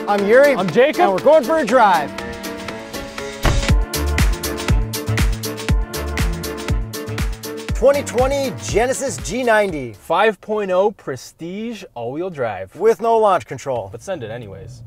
I'm Yuri. I'm Jacob. And we're going for a drive. '20 Genesis G90. 5.0 Prestige all-wheel drive. With no launch control. But send it anyways.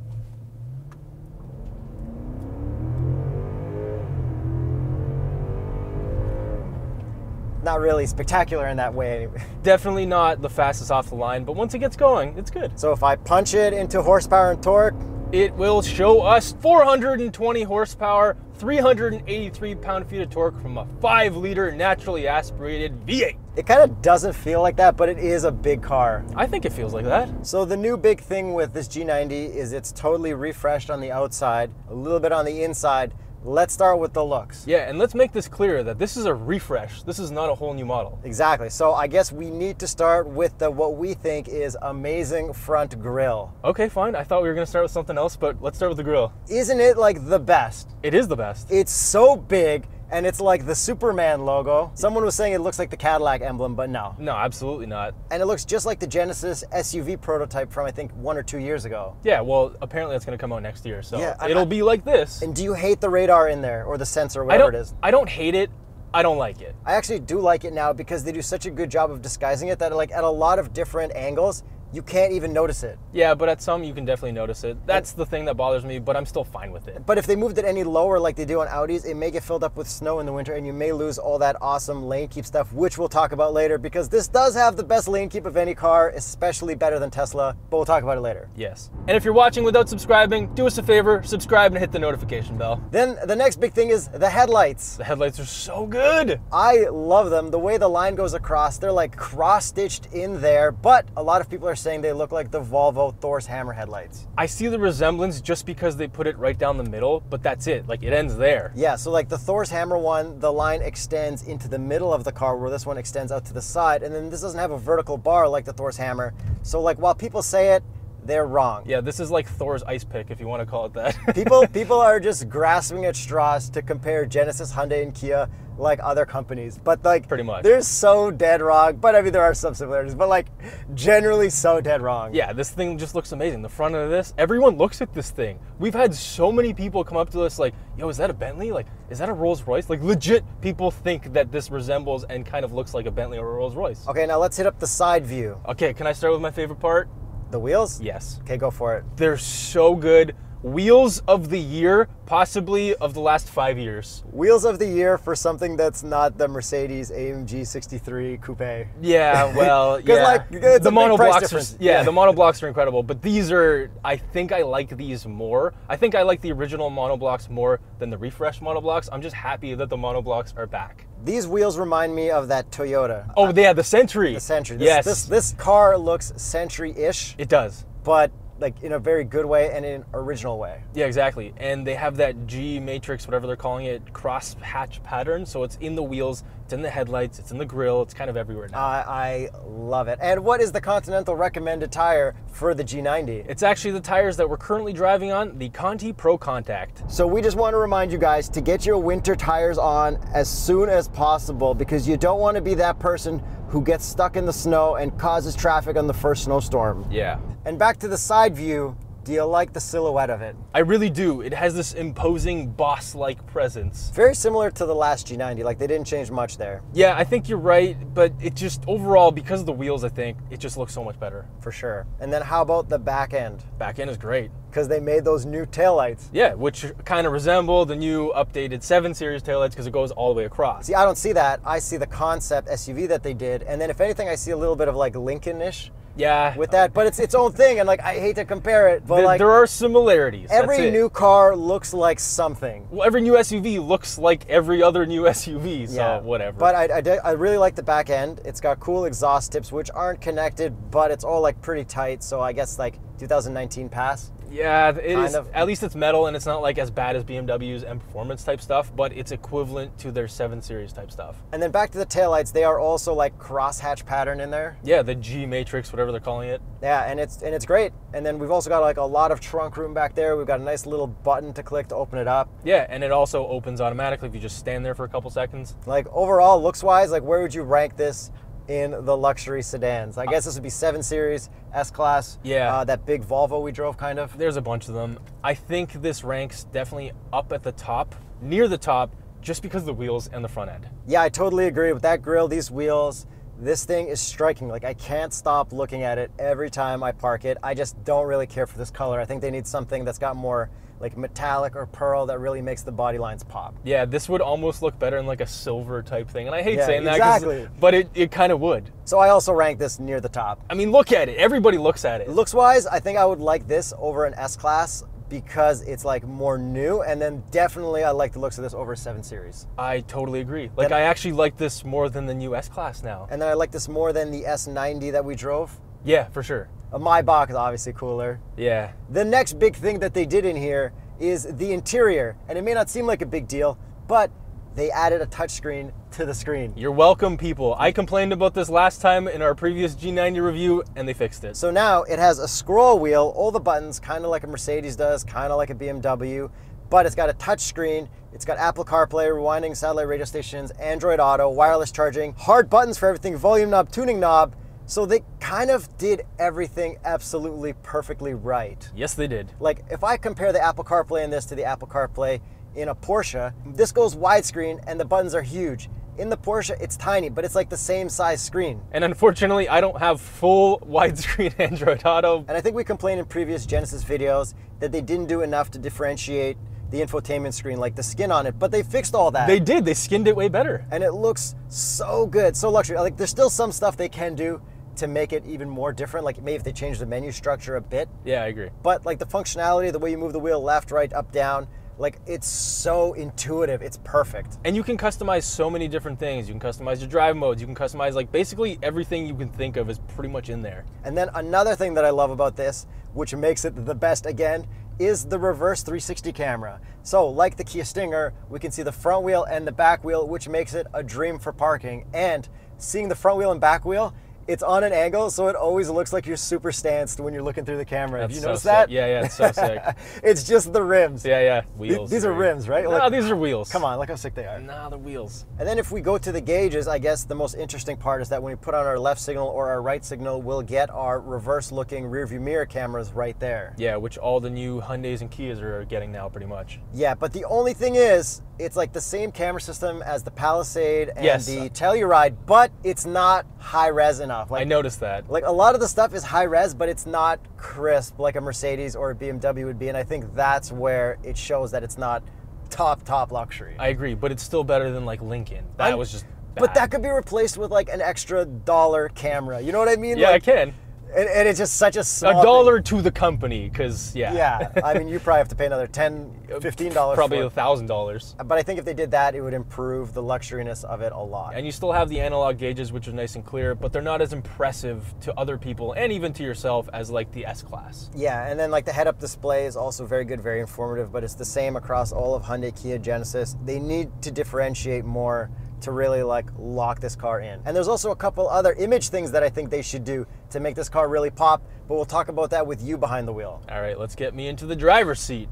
Not really spectacular in that way anyway. Definitely not the fastest off the line, but once it gets going, it's good. So if I punch it into horsepower and torque, it will show us 420 horsepower, 383 pound-feet of torque from a 5-liter naturally aspirated V8. It kind of doesn't feel like that, but it is a big car. I think it feels like that. So the new big thing with this G90 is it's totally refreshed on the outside, a little bit on the inside. Let's start with the looks. Yeah, and let's make this clear that this is a refresh. This is not a whole new model. Exactly. So I guess we need to start with the what we think is amazing front grille. Okay, fine. I thought we were going to start with something else, but let's start with the grille. Isn't it like the best? It is the best. It's so big, and it's like the Superman logo. Someone was saying it looks like the Cadillac emblem, but no. No, absolutely not. And it looks just like the Genesis SUV prototype from I think 1 or 2 years ago. Yeah, well, apparently that's going to come out next year, so yeah, it'll be like this. And do you hate the radar in there, or the sensor, whatever it is? I don't hate it. I don't like it. I actually do like it now because they do such a good job of disguising it that like at a lot of different angles, you can't even notice it. Yeah, but at some you can definitely notice it. That's the thing that bothers me, but I'm still fine with it. But if they moved it any lower like they do on Audis, it may get filled up with snow in the winter and you may lose all that awesome lane keep stuff, which we'll talk about later because this does have the best lane keep of any car, especially better than Tesla, but we'll talk about it later. Yes. And if you're watching without subscribing, do us a favor, subscribe and hit the notification bell. Then the next big thing is the headlights. The headlights are so good. I love them. The way the line goes across, they're like cross-stitched in there, but a lot of people are saying they look like the Volvo Thor's hammer headlights. I see the resemblance just because they put it right down the middle, but that's it. Like, it ends there. Yeah, so like the Thor's hammer one, the line extends into the middle of the car where this one extends out to the side, and then this doesn't have a vertical bar like the Thor's hammer. So like while people say it, they're wrong. Yeah, this is like Thor's ice pick, if you want to call it that. people are just grasping at straws to compare Genesis, Hyundai, and Kia like other companies, but like pretty much they're so dead wrong. But I mean, there are some similarities, but like generally so dead wrong. Yeah, this thing just looks amazing. The front of this, everyone looks at this thing. We've had so many people come up to us like, yo, is that a Bentley? Like, is that a Rolls Royce? Like, legit people think that this resembles and kind of looks like a Bentley or a Rolls Royce. Okay, now let's hit up the side view. Okay, can I start with my favorite part? The wheels? Yes. Okay, go for it. They're so good. Wheels of the year, possibly of the last 5 years. Wheels of the year for something that's not the Mercedes AMG 63 Coupe. Yeah, well, yeah. Like, it's the monoblocks are, yeah, the monoblocks are incredible, but these are, I think I like these more. I think I like the original monoblocks more than the refresh monoblocks. I'm just happy that the monoblocks are back. These wheels remind me of that Toyota. Oh, yeah, the Century. The Century. Yes. This car looks Century-ish. It does. But like in a very good way and in an original way. Yeah, exactly. And they have that G matrix, whatever they're calling it, cross hatch pattern. So it's in the wheels, it's in the headlights, it's in the grille, it's kind of everywhere now. I love it. And what is the Continental recommended tire for the G90? It's actually the tires that we're currently driving on, the Conti Pro Contact. So we just want to remind you guys to get your winter tires on as soon as possible because you don't want to be that person who gets stuck in the snow and causes traffic on the first snowstorm. Yeah. And back to the side view, do you like the silhouette of it? I really do. It has this imposing boss-like presence. Very similar to the last G90, like they didn't change much there. Yeah, I think you're right, but it just overall, because of the wheels, I think, it just looks so much better. For sure. And then how about the back end? Back end is great. Because they made those new taillights. Yeah, which kind of resemble the new updated 7 Series taillights because it goes all the way across. See, I don't see that. I see the concept SUV that they did, and then if anything, I see a little bit of like Lincoln-ish. Yeah. With that, but it's its own thing, and like I hate to compare it, but like there are similarities. Every new car looks like something. Well, every new SUV looks like every other new SUV, so yeah, whatever. But I really like the back end. It's got cool exhaust tips, which aren't connected, but it's all like pretty tight. So I guess like 2019 pass. Yeah, it is. At least it's metal, and it's not like as bad as BMW's M Performance type stuff, but it's equivalent to their 7 Series type stuff. And then back to the taillights, they are also like crosshatch pattern in there. Yeah, the G matrix, whatever they're calling it. Yeah, and it's great. And then we've also got like a lot of trunk room back there. We've got a nice little button to click to open it up. Yeah, and it also opens automatically if you just stand there for a couple seconds. Like overall, looks wise, like where would you rank this in the luxury sedans. I guess this would be 7 Series, S-Class. Yeah. That big Volvo we drove, kind of. There's a bunch of them. I think this ranks definitely up at the top, near the top, just because of the wheels and the front end. Yeah, I totally agree with that grille, these wheels. This thing is striking. Like, I can't stop looking at it every time I park it. I just don't really care for this color. I think they need something that's got more like metallic or pearl that really makes the body lines pop. Yeah, this would almost look better in like a silver type thing. And I hate Yeah, saying that, exactly. but it kind of would. So I also rank this near the top. I mean, look at it. Everybody looks at it. Looks-wise, I think I would like this over an S-Class because it's like more new, and then definitely I like the looks of this over a 7 Series. I totally agree. Like, I actually like this more than the new S-Class now. And then I like this more than the S90 that we drove. Yeah, for sure. A Maybach is obviously cooler. Yeah. The next big thing that they did in here is the interior, and it may not seem like a big deal, but they added a touchscreen to the screen. You're welcome, people. I complained about this last time in our previous G90 review, and they fixed it. So now it has a scroll wheel, all the buttons, kind of like a Mercedes does, kind of like a BMW, but it's got a touchscreen. It's got Apple CarPlay, rewinding satellite radio stations, Android Auto, wireless charging, hard buttons for everything, volume knob, tuning knob. So they kind of did everything absolutely perfectly right. Yes, they did. Like, if I compare the Apple CarPlay in this to the Apple CarPlay in a Porsche, this goes widescreen and the buttons are huge. In the Porsche, it's tiny, but it's like the same size screen. And unfortunately, I don't have full widescreen Android Auto. And I think we complained in previous Genesis videos that they didn't do enough to differentiate the infotainment screen, like the skin on it, but they fixed all that. They did. They skinned it way better. And it looks so good, so luxury. Like, there's still some stuff they can do to make it even more different, like maybe if they change the menu structure a bit. Yeah, I agree. But like the functionality, the way you move the wheel left, right, up, down, like it's so intuitive, it's perfect. And you can customize so many different things. You can customize your drive modes. You can customize like basically everything you can think of is pretty much in there. And then another thing that I love about this, which makes it the best again, is the reverse 360 camera. So like the Kia Stinger, we can see the front wheel and the back wheel, which makes it a dream for parking. And seeing the front wheel and back wheel, it's on an angle, so it always looks like you're super stanced when you're looking through the camera. Have you noticed that? Yeah, yeah, it's so sick. It's just the rims. Yeah, yeah, wheels. These are rims, right? No, Like, these are wheels. come on, look how sick they are. Nah, the wheels. And then if we go to the gauges, I guess the most interesting part is that when we put on our left signal or our right signal, we'll get our reverse-looking rear-view mirror cameras right there. Yeah, which all the new Hyundais and Kias are getting now pretty much. Yeah, but the only thing is, it's like the same camera system as the Palisade and Yes. the Telluride, but it's not high-res enough. Like, I noticed that. Like, a lot of the stuff is high-res, but it's not crisp like a Mercedes or a BMW would be, and I think that's where it shows that it's not top luxury. I agree, but it's still better than like Lincoln. That was just bad. But that could be replaced with like an extra dollar camera. You know what I mean? Yeah, like, I can. And it's just such a small $1 to the company, because yeah. Yeah, I mean, you probably have to pay another $10, $15 Probably for it. $1,000. But I think if they did that, it would improve the luxuriness of it a lot. And you still have the analog gauges, which are nice and clear, but they're not as impressive to other people and even to yourself as like the S-Class. Yeah, and then like the head-up display is also very good, very informative, but it's the same across all of Hyundai, Kia, Genesis. They need to differentiate more to really like lock this car in. And there's also a couple other image things that I think they should do to make this car really pop, but we'll talk about that with you behind the wheel. All right, let's get me into the driver's seat.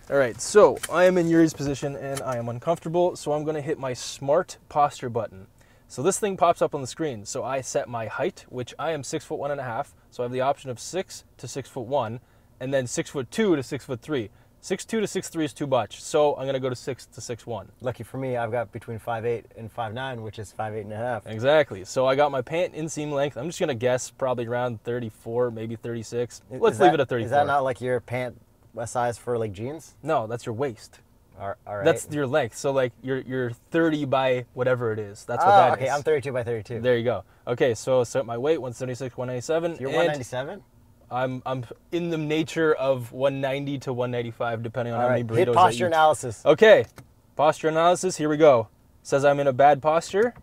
All right, so I am in Yuri's position and I am uncomfortable, so I'm gonna hit my smart posture button. So this thing pops up on the screen. So I set my height, which I am 6'1.5", so I have the option of 6 to 6'1", and then 6'2" to 6'3". 6'2" to 6'3" is too much, so I'm gonna go to 6 to 6'1". Lucky for me, I've got between 5'8" and 5'9", which is 5'8.5". Exactly. So I got my pant inseam length. I'm just gonna guess probably around 34, maybe 36. Let's leave it at 34. Is that not like your pant size for like jeans? No, that's your waist. All right. That's your length. So like you're 30 by whatever it is. That's what that is. Okay, I'm 32 by 32. There you go. Okay, so set my weight 176, 197. You're 197? I'm in the nature of 190 to 195, depending on how many burritos Hit posture I eat. analysis. Okay, posture analysis. Here we go. Says I'm in a bad posture.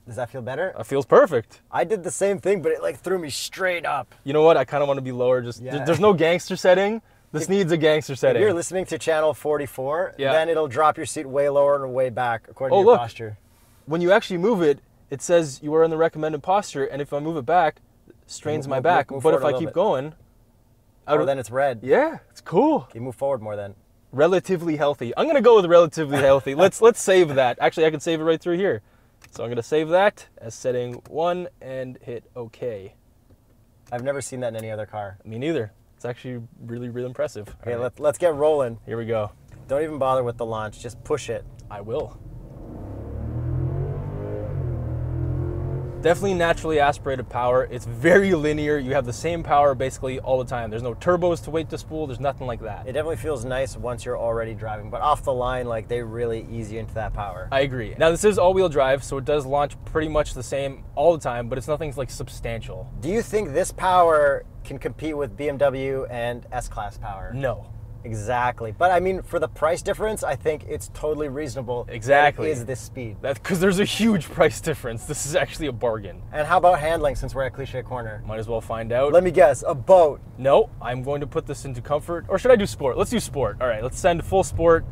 Does that feel better? It feels perfect. I did the same thing, but it like threw me straight up. You know what? I kind of want to be lower. Just there's no gangster setting. This needs a gangster setting. If you're listening to channel 44, Yeah. then it'll drop your seat way lower and way back according to your look. posture. When you actually move it, it says you are in the recommended posture, and if I move it back, it strains my back. move But if forward a I little keep bit. going, Then it's red. yeah, it's cool. Okay, move forward more then. Relatively healthy. I'm gonna go with relatively healthy. Let's save that. Actually, I can save it right through here. So I'm gonna save that as setting 1 and hit OK. I've never seen that in any other car. Me neither. It's actually really, really impressive. Okay, let's get rolling. Here we go. Don't even bother with the launch. Just push it. I will. Definitely naturally aspirated power. It's very linear. You have the same power basically all the time. There's no turbos to wait to spool. There's nothing like that. It definitely feels nice once you're already driving, but off the line, like, they really ease you into that power. I agree. Now, this is all-wheel drive, so it does launch pretty much the same all the time, but it's nothing like substantial. Do you think this power can compete with BMW and S-Class power? No. Exactly. But I mean, for the price difference, I think it's totally reasonable. Exactly. Is this speed? That's because there's a huge price difference. This is actually a bargain. And how about handling, since we're at Cliche Corner? Might as well find out. Let me guess, a boat. No, I'm going to put this into comfort. Or should I do sport? Let's do sport. All right, let's send full sport.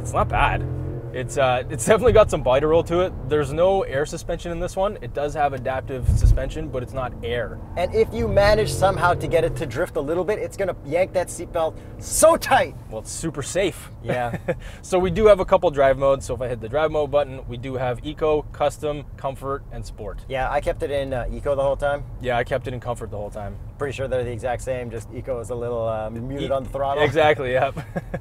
It's not bad. It's definitely got some body roll to it. There's no air suspension in this one. It does have adaptive suspension, but it's not air. And if you manage somehow to get it to drift a little bit, it's gonna yank that seatbelt so tight. Well, it's super safe. Yeah. So we do have a couple drive modes. So if I hit the drive mode button, we do have Eco, Custom, Comfort, and Sport. Yeah, I kept it in Eco the whole time. Yeah, I kept it in Comfort the whole time. Pretty sure they're the exact same, just Eco is a little muted on the throttle. Exactly, yep.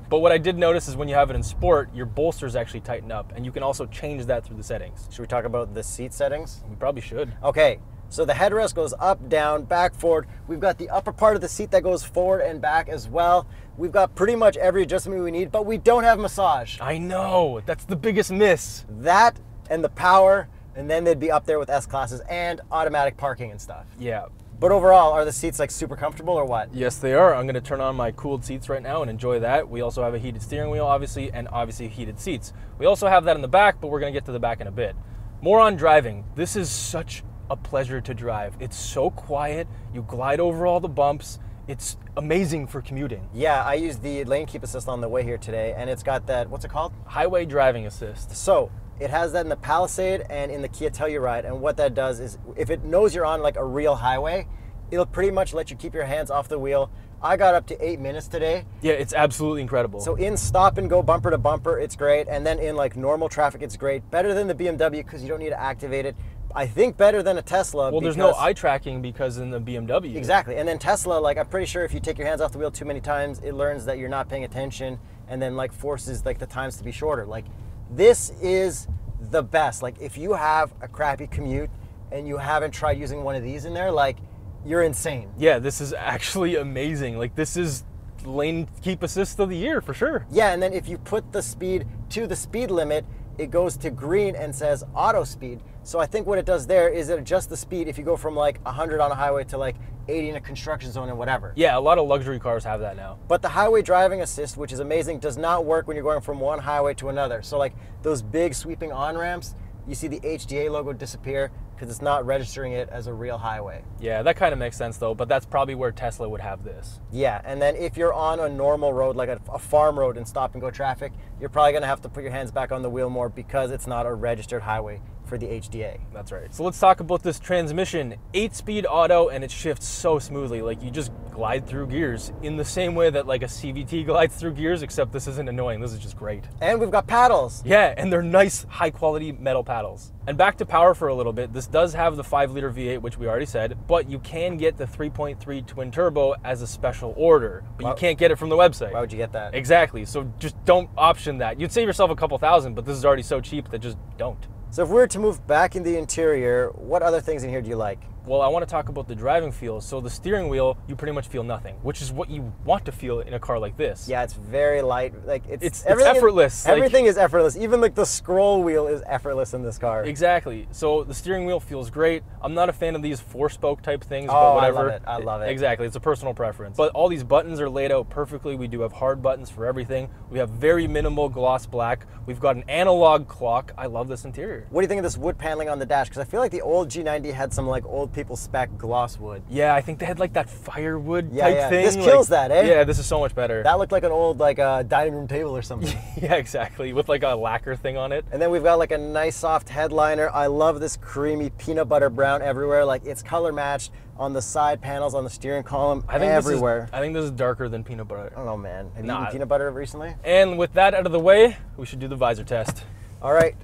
But what I did notice is when you have it in Sport, your bolsters actually tighten up, and you can also change that through the settings. Should we talk about the seat settings? We probably should. Okay, so the headrest goes up, down, back, forward. We've got the upper part of the seat that goes forward and back as well. We've got pretty much every adjustment we need, but we don't have massage. I know, that's the biggest miss. That and the power, and then they'd be up there with S-Classes and automatic parking and stuff. Yeah. But overall, are the seats like super comfortable or what? Yes, they are. I'm gonna turn on my cooled seats right now and enjoy that. We also have a heated steering wheel, obviously, and obviously heated seats. We also have that in the back, but we're gonna get to the back in a bit. More on driving. This is such a pleasure to drive. It's so quiet. You glide over all the bumps. It's amazing for commuting. Yeah, I used the lane keep assist on the way here today, and it's got that, what's it called? Highway driving assist. So, it has that in the Palisade and in the Kia Telluride, and what that does is, if it knows you're on like a real highway, it'll pretty much let you keep your hands off the wheel. I got up to 8 minutes today. Yeah, it's absolutely incredible. So in stop and go bumper to bumper, it's great, and then in like normal traffic, it's great. Better than the BMW because you don't need to activate it. I think better than a Tesla. Well, there's no eye tracking because in the BMW. Exactly, and then Tesla, like I'm pretty sure if you take your hands off the wheel too many times, it learns that you're not paying attention and then like forces like the times to be shorter. Like this is the best. Like if you have a crappy commute and you haven't tried using one of these in there, like you're insane. Yeah, this is actually amazing. Like this is lane keep assist of the year for sure. Yeah, and then if you put the speed to the speed limit, it goes to green and says auto speed. So I think what it does there is it adjusts the speed if you go from like 100 on a highway to like 80 in a construction zone and whatever. Yeah, a lot of luxury cars have that now. But the highway driving assist, which is amazing, does not work when you're going from one highway to another. So like those big sweeping on-ramps, you see the HDA logo disappear because it's not registering it as a real highway. Yeah, that kind of makes sense though, but that's probably where Tesla would have this. Yeah, and then if you're on a normal road, like a farm road in stop and go traffic, you're probably gonna have to put your hands back on the wheel more because it's not a registered highway for the HDA. That's right. So let's talk about this transmission. 8-speed auto, and it shifts so smoothly. Like you just glide through gears in the same way that like a CVT glides through gears, except this isn't annoying. This is just great. And we've got paddles. Yeah, and they're nice, high quality metal paddles. And back to power for a little bit. This does have the 5-liter V8, which we already said, but you can get the 3.3 twin turbo as a special order, but you can't get it from the website. Why would you get that? Exactly. So just don't option that. You'd save yourself a couple thousand, but this is already so cheap that just don't. So if we were to move back in the interior, what other things in here do you like? Well, I want to talk about the driving feel. So the steering wheel, you pretty much feel nothing, which is what you want to feel in a car like this. Yeah, it's very light. Like it's effortless. Everything is effortless. Even like the scroll wheel is effortless in this car. Exactly. So the steering wheel feels great. I'm not a fan of these 4-spoke type things, but whatever. I love it. Exactly. It's a personal preference. But all these buttons are laid out perfectly. We do have hard buttons for everything. We have very minimal gloss black. We've got an analog clock. I love this interior. What do you think of this wood paneling on the dash? Because I feel like the old G90 had some like old old people spec gloss wood. Yeah, I think they had like that firewood Yeah, type yeah. thing. This kills that, eh? Yeah, this is so much better. That looked like an old dining room table or something. Yeah, exactly, with like a lacquer thing on it. And then we've got like a nice soft headliner. I love this creamy peanut butter brown everywhere. Like it's color matched on the side panels, on the steering column, everywhere. I think this is darker than peanut butter. I don't know, man. Have you eaten peanut butter recently? And with that out of the way, we should do the visor test. All right,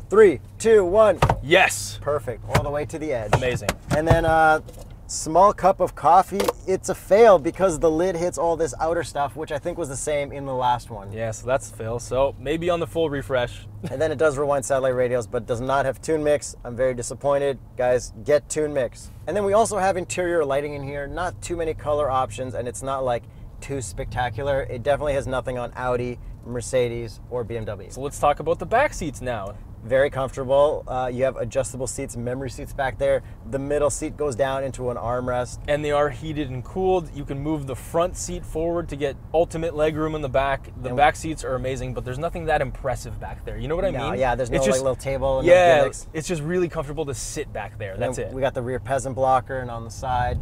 3, 2, 1. Yes. Perfect, all the way to the edge. Amazing. And then small cup of coffee. It's a fail because the lid hits all this outer stuff, which I think was the same in the last one. Yeah, so that's a fail. So maybe on the full refresh. And then it does rewind satellite radios, but does not have tune mix. I'm very disappointed. Guys, get tune mix. And then we also have interior lighting in here. Not too many color options, and it's not like too spectacular. It definitely has nothing on Audi, Mercedes, or BMW. So let's talk about the back seats now. Very comfortable. You have adjustable seats, memory seats back there. The middle seat goes down into an armrest. And they are heated and cooled. You can move the front seat forward to get ultimate legroom in the back. The back seats are amazing, but there's nothing that impressive back there. You know what I mean? Yeah, there's no it's just, like little table. And yeah, no gimmicks. it's just really comfortable to sit back there. That's it. We got the rear peasant blocker and on the side.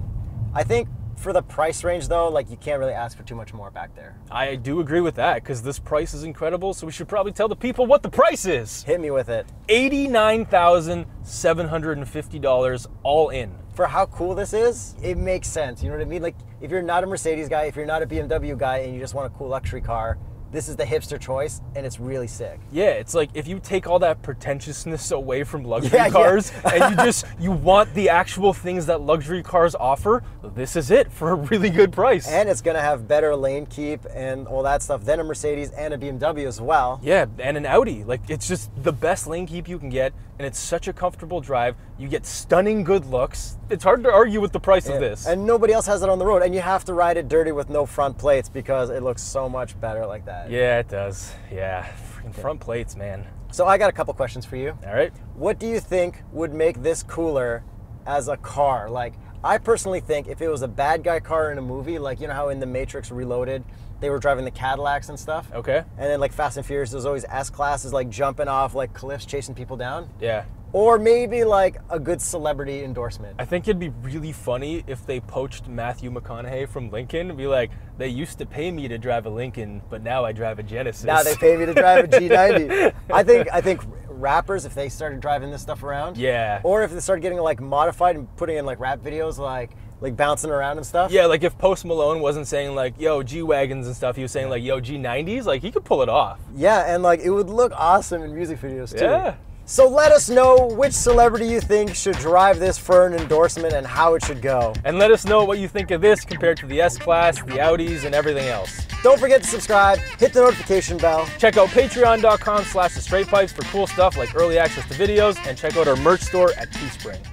I think for the price range though, like you can't really ask for too much more back there. I do agree with that because this price is incredible. So we should probably tell the people what the price is. Hit me with it. $89,750 all in. For how cool this is, it makes sense. You know what I mean? Like if you're not a Mercedes guy, if you're not a BMW guy and you just want a cool luxury car, this is the hipster choice, and it's really sick. Yeah, it's like if you take all that pretentiousness away from luxury cars and you want the actual things that luxury cars offer, this is it for a really good price. And it's gonna have better lane keep and all that stuff than a Mercedes and a BMW as well. Yeah, and an Audi. Like it's just the best lane keep you can get, and it's such a comfortable drive. You get stunning good looks. It's hard to argue with the price of this. And nobody else has it on the road, and you have to ride it dirty with no front plates because it looks so much better like that. Yeah, it does. Yeah, freaking front plates, man. So I got a couple questions for you. All right. What do you think would make this cooler as a car? Like, I personally think if it was a bad guy car in a movie, like, you know how in The Matrix Reloaded, they were driving the Cadillacs and stuff? Okay. And then like Fast and Furious, there's always S-classes like jumping off like cliffs, chasing people down. Yeah. Or maybe like a good celebrity endorsement. I think it'd be really funny if they poached Matthew McConaughey from Lincoln and be like, they used to pay me to drive a Lincoln, but now I drive a Genesis. Now they pay me to drive a G90. I think rappers, if they started driving this stuff around. Yeah. Or if they started getting like modified and putting in like rap videos like bouncing around and stuff. Yeah, like if Post Malone wasn't saying like, yo, G-Wagons and stuff, he was saying like, yo, G90s, like he could pull it off. Yeah, and like it would look awesome in music videos too. Yeah. So let us know which celebrity you think should drive this for an endorsement and how it should go. And let us know what you think of this compared to the S-Class, the Audis, and everything else. Don't forget to subscribe, hit the notification bell. Check out patreon.com/TheStraightPipes for cool stuff like early access to videos, and check out our merch store at Teespring.